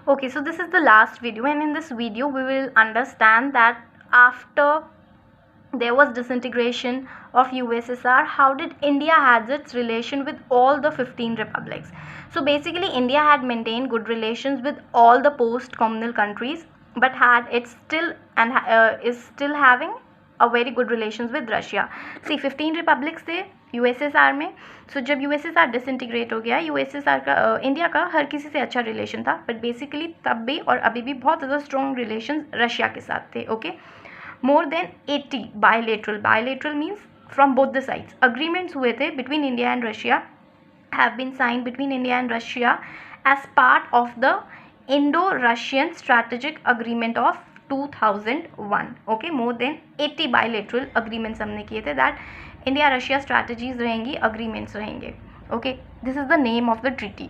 Okay, so this is the last video, and in this video we will understand that after there was disintegration of USSR, how did India has its relation with all the 15 republics. So basically India had maintained good relations with all the post-communal countries, but had it still and is still having a very good relations with Russia. See, 15 republics थे USSR में. सो जब USSR disintegrate हो गया, USSR का India का हर किसी से अच्छा रिलेशन था, बट बेसिकली तब भी और अभी भी बहुत ज़्यादा स्ट्रॉन्ग रिलेशन रशिया के साथ थे. Okay, more than 80 bilateral means from both the sides agreements हुए थे between India and Russia, have been signed between India and Russia as part of the Indo-Russian Strategic Agreement of 2001. Okay, more than 80 bilateral agreements हमने किए थे, that India Russia strategies रहेंगी, agreements रहेंगे. Okay, this is the name of the treaty.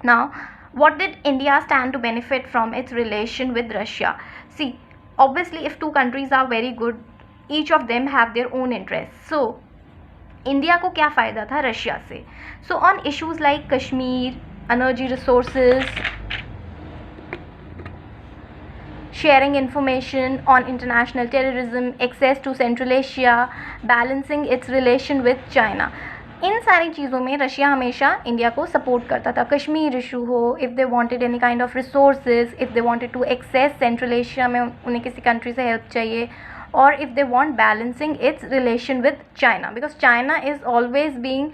Now, what did India stand to benefit from its relation with Russia? See, obviously if two countries are very good, each of them have their own interests. So India को क्या फ़ायदा था Russia से? So on issues like Kashmir, energy resources, sharing information on international terrorism, access to Central Asia, balancing its relation with China, इन सारी चीज़ों में Russia हमेशा India को सपोर्ट करता था. कश्मीर इशू हो, if they wanted any kind of resources, if they wanted to access Central Asia में उन्हें किसी कंट्री से हेल्प चाहिए, और if they want balancing its relation with China, because China is always being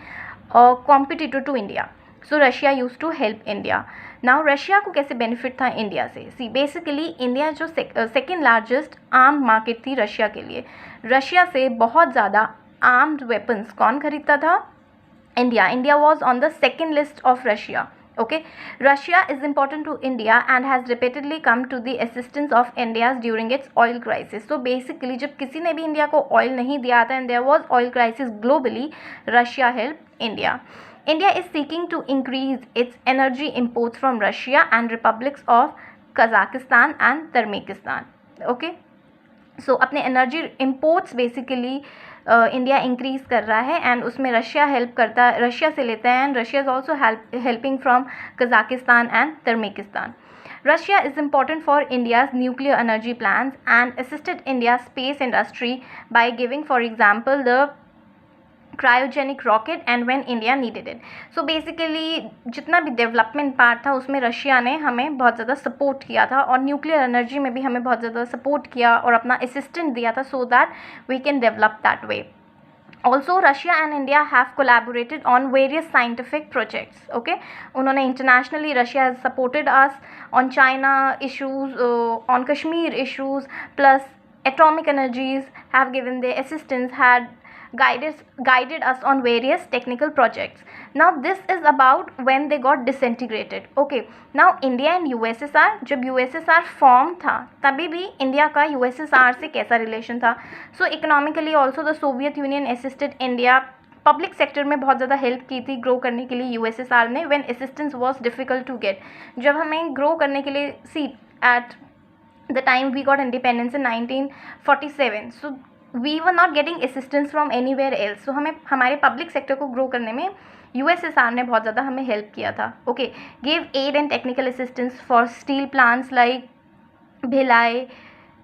competitor to India. So Russia use to help India. Now Russia को कैसे benefit था India से? सी, बेसिकली इंडिया जो second largest arm market थी Russia के लिए, Russia से बहुत ज़्यादा आर्म्ड वेपन्स कौन खरीदता था? India. India was on the second list of Russia. Okay, Russia is important to India and has repeatedly come to the assistance of India during its oil crisis. So basically जब किसी ने भी India को oil नहीं दिया था and there was oil crisis globally, Russia helped India. India is seeking to increase its energy imports from Russia and republics of Kazakhstan and Turkmenistan. Okay, सो अपने energy imports basically India increase कर रहा है, and उसमें Russia help करता, Russia से लेता है, and Russia is also helping from Kazakhstan and Turkmenistan. Russia is important for India's nuclear energy plans and assisted India's space industry by giving, for example, the cryogenic rocket and when India needed it. So basically जितना भी development part था उसमें Russia ने हमें बहुत ज़्यादा support किया था, और न्यूक्लियर एनर्जी में भी हमें बहुत ज़्यादा सपोर्ट किया और अपना असिस्टेंट दिया था, so that we can develop that way. Also, Russia and India have collaborated on various scientific projects. Okay, उन्होंने internationally Russia has supported us on China issues, on Kashmir issues, plus atomic energies have given their assistance, had guided us on various technical projects. Now this is about when they got disintegrated. Okay, now India and USSR, जब USSR form था तभी भी India का USSR से कैसा relation था? So economically also the Soviet Union assisted India. Public sector में बहुत ज़्यादा हेल्प की थी ग्रो करने के लिए यूएसएसआर ने, when assistance was difficult to get. जब हमें ग्रो करने के लिए, see at the time we got independence in 1947, so we were not getting assistance from anywhere else. सो हमें हमारे पब्लिक सेक्टर को ग्रो करने में यूएसएसआर ने बहुत ज़्यादा हमें हेल्प किया था. Okay, give aid and technical assistance for steel plants like Bhilai,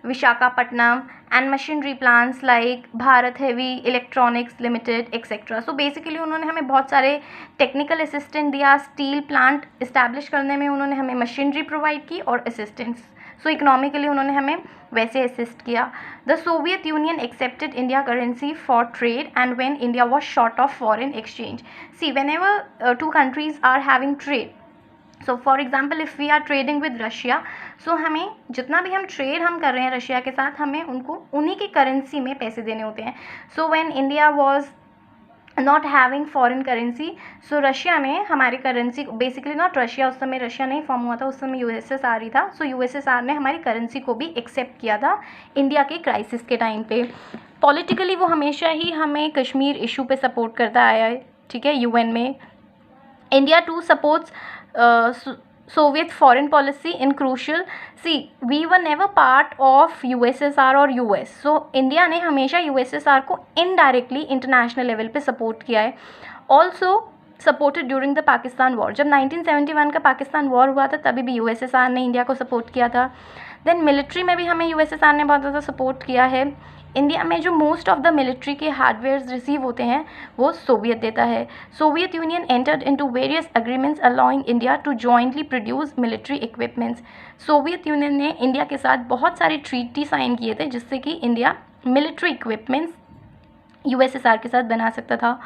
Visakhapatnam, and machinery plants like Bharat heavy electronics limited etcetera. So basically उन्होंने हमें बहुत सारे टेक्निकल असिस्टेंट दिया. स्टील प्लांट इस्टेब्लिश करने में उन्होंने हमें मशीनरी प्रोवाइड की और असिस्टेंस. सो इकोनॉमिकली उन्होंने हमें वैसे असिस्ट किया. The Soviet Union accepted India currency for trade and when India was short of foreign exchange. See, whenever two countries are having trade, so for example if we are trading with Russia, so हमें जितना भी हम trade हम कर रहे हैं Russia के साथ, हमें उनको उन्हीं की करेंसी में पैसे देने होते हैं. So when India was not having foreign currency, so Russia ने हमारी करेंसी, बेसिकली नॉट रशिया, उस समय रशिया नहीं फॉर्म हुआ था, उस समय यूएसएसआर ही था. सो यूएसएसआर ने हमारी करेंसी को भी एक्सेप्ट किया था इंडिया के क्राइसिस के टाइम पे. पॉलिटिकली वो हमेशा ही हमें कश्मीर इशू पे सपोर्ट करता आया है. ठीक है, यूएन में. India too supports Soviet foreign policy in crucial. See, we were never part of USSR और US. So इंडिया ने हमेशा USSR को इनडायरेक्टली इंटरनेशनल लेवल पे सपोर्ट किया है. Also supported during the Pakistan war. जब 1971 का पाकिस्तान वॉर हुआ था तभी भी यूएसएसआर ने इंडिया को सपोर्ट किया था। देन मिलिट्री में भी हमें यूएसएसआर ने बहुत ज़्यादा सपोर्ट किया है। इंडिया में जो मोस्ट ऑफ द मिलिट्री के हार्डवेयर्स रिसीव होते हैं वो सोवियत देता है। Soviet Union entered into various agreements allowing India to jointly produce military equipments. Soviet Union ने इंडिया के साथ बहुत सारे ट्रीटी साइन किए थे जिससे कि इंडिया मिलिट्री इक्विपमेंट्स यूएसएसआर के साथ बना सकता था।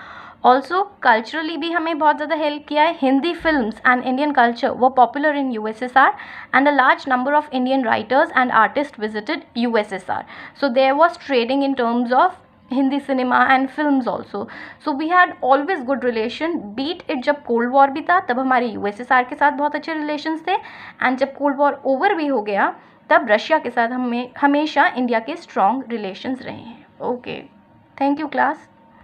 ऑल्सो कल्चरली भी हमें बहुत ज़्यादा हेल्प किया है। Hindi films and Indian culture वो popular in USSR and a large number of Indian writers and artist visited USSR. So there was trading in terms of Hindi cinema and films also. So we had always good relation, beat it जब cold war भी था तब हमारे USSR के साथ बहुत अच्छे relations थे, एंड जब कोल्ड वॉर ओवर भी हो गया तब रशिया के साथ हमें हमेशा इंडिया के स्ट्रॉन्ग रिलेशंस रहे हैं। Okay, thank you class.